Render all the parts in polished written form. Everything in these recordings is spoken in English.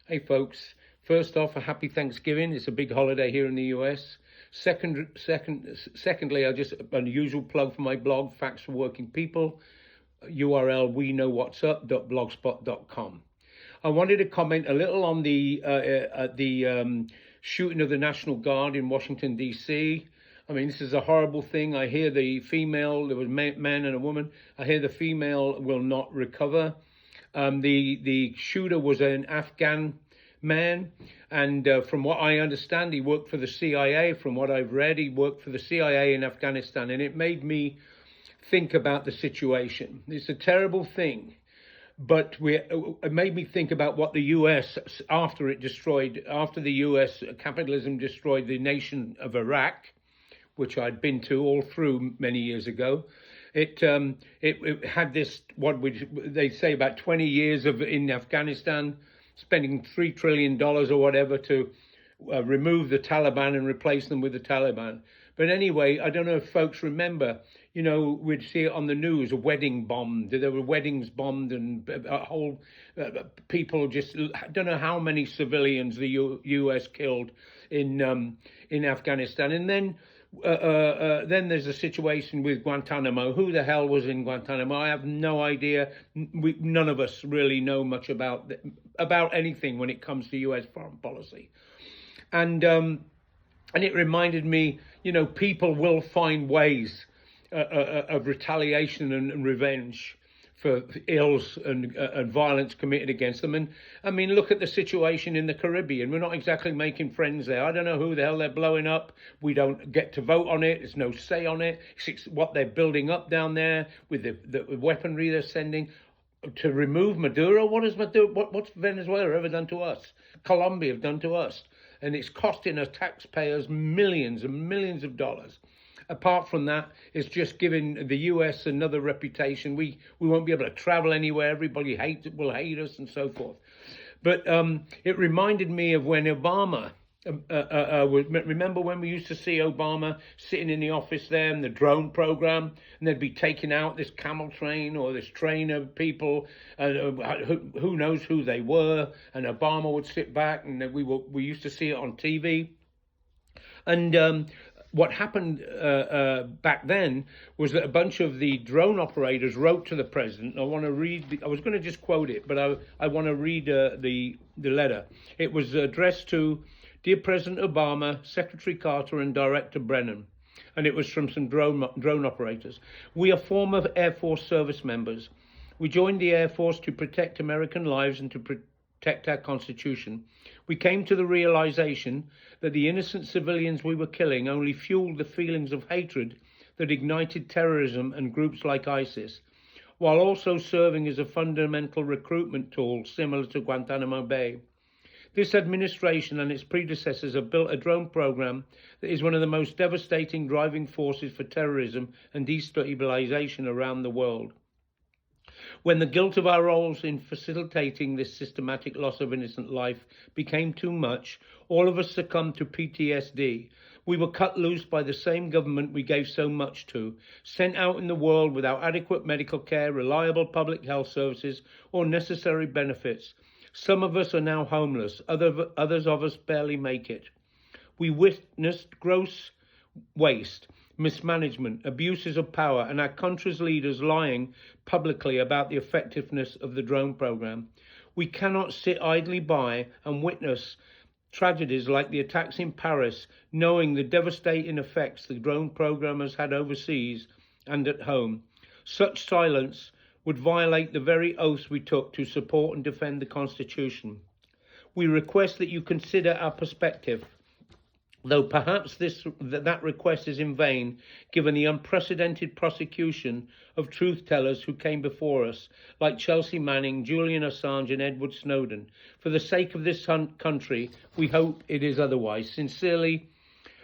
Hey folks, first off, a happy Thanksgiving. It's a big holiday here in the US. Secondly, I just an usual plug for my blog, Facts for Working People, URL weknowwhatsup.blogspot.com. I wanted to comment a little on the shooting of the National Guard in Washington, D.C. I mean, this is a horrible thing. I hear the female, there was a man and a woman. I hear the female will not recover. The shooter was an Afghan man, and from what I understand, he worked for the CIA. From what I've read, he worked for the CIA in Afghanistan, and it made me think about the situation. It's a terrible thing, but it made me think about what the US, after the US capitalism destroyed the nation of Iraq, which I'd been to all through many years ago. It had this, they say, about 20 years in Afghanistan, spending $3 trillion or whatever to remove the Taliban and replace them with the Taliban. But anyway, I don't know if folks remember, we'd see it on the news, a wedding bombed. There were weddings bombed and a whole people just, I don't know how many civilians the US killed in Afghanistan. And then there's a situation with Guantanamo. Who the hell was in Guantanamo? I have no idea. None of us really know much about anything when it comes to U.S. foreign policy. And it reminded me, people will find ways of retaliation and revenge for ills and violence committed against them. And I mean, look at the situation in the Caribbean. We're not exactly making friends there. I don't know who the hell they're blowing up. We don't get to vote on it. There's no say on it. It's what they're building up down there with the weaponry they're sending to remove Maduro. What's Venezuela ever done to us? Colombia have done to us. And it's costing us taxpayers millions and millions of dollars. Apart from that, it's just giving the US another reputation. We won't be able to travel anywhere. Everybody will hate us and so forth. But it reminded me of when Obama, remember when we used to see Obama sitting in the office there in the drone program, and they'd be taking out this camel train or this train of people, who knows who they were, and Obama would sit back, and we used to see it on TV. And what happened back then was that a bunch of the drone operators wrote to the president. I want to read. I was going to just quote it, but I want to read the letter. It was addressed to Dear President Obama, Secretary Carter, and Director Brennan, and it was from some drone operators. We are former Air Force service members. We joined the Air Force to protect American lives and to protect our Constitution. We came to the realization that the innocent civilians we were killing only fueled the feelings of hatred that ignited terrorism and groups like ISIS, while also serving as a fundamental recruitment tool similar to Guantanamo Bay. This administration and its predecessors have built a drone program that is one of the most devastating driving forces for terrorism and destabilization around the world. When the guilt of our roles in facilitating this systematic loss of innocent life became too much, all of us succumbed to PTSD. We were cut loose by the same government we gave so much to, sent out in the world without adequate medical care, reliable public health services, or necessary benefits. Some of us are now homeless. Others of us barely make it. We witnessed gross waste, mismanagement, abuses of power, and our country's leaders lying publicly about the effectiveness of the drone program. We cannot sit idly by and witness tragedies like the attacks in Paris, knowing the devastating effects the drone program has had overseas and at home. Such silence would violate the very oaths we took to support and defend the Constitution. We request that you consider our perspective, though perhaps that request is in vain, given the unprecedented prosecution of truth-tellers who came before us, like Chelsea Manning, Julian Assange, and Edward Snowden. For the sake of this country, we hope it is otherwise. Sincerely,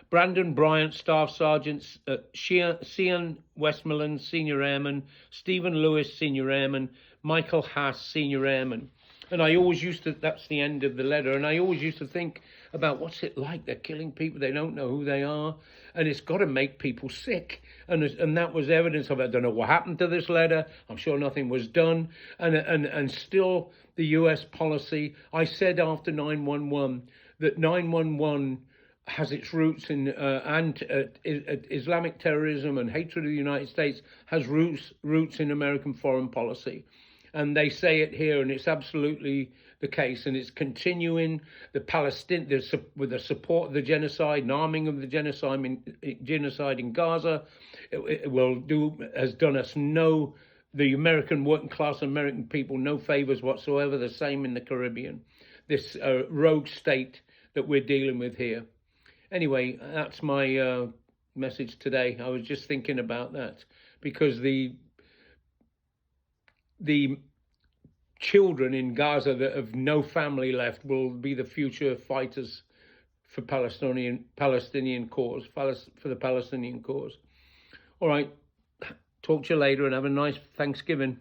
Brandon Bryant, Staff Sergeant, Cian Westmoreland, Senior Airman, Stephen Lewis, Senior Airman, Michael Haas, Senior Airman. And I always used to, that's the end of the letter, and I always used to think about what's it like. They're killing people, they don't know who they are, and it's got to make people sick. And that was evidence of it. I don't know what happened to this letter. I'm sure nothing was done. And still, the US policy. I said after 9/11 that 9/11 has its roots in Islamic terrorism, and hatred of the United States has roots in American foreign policy. And they say it here, and it's absolutely the case, and it's continuing. With the support of the genocide and arming of the genocide in Gaza, has done us the American working class American people no favors whatsoever. The same in the Caribbean, this rogue state that we're dealing with here. Anyway, that's my message today. I was just thinking about that, because the children in Gaza that have no family left will be the future fighters for Palestinian cause, for the Palestinian cause. All right, talk to you later, and have a nice Thanksgiving.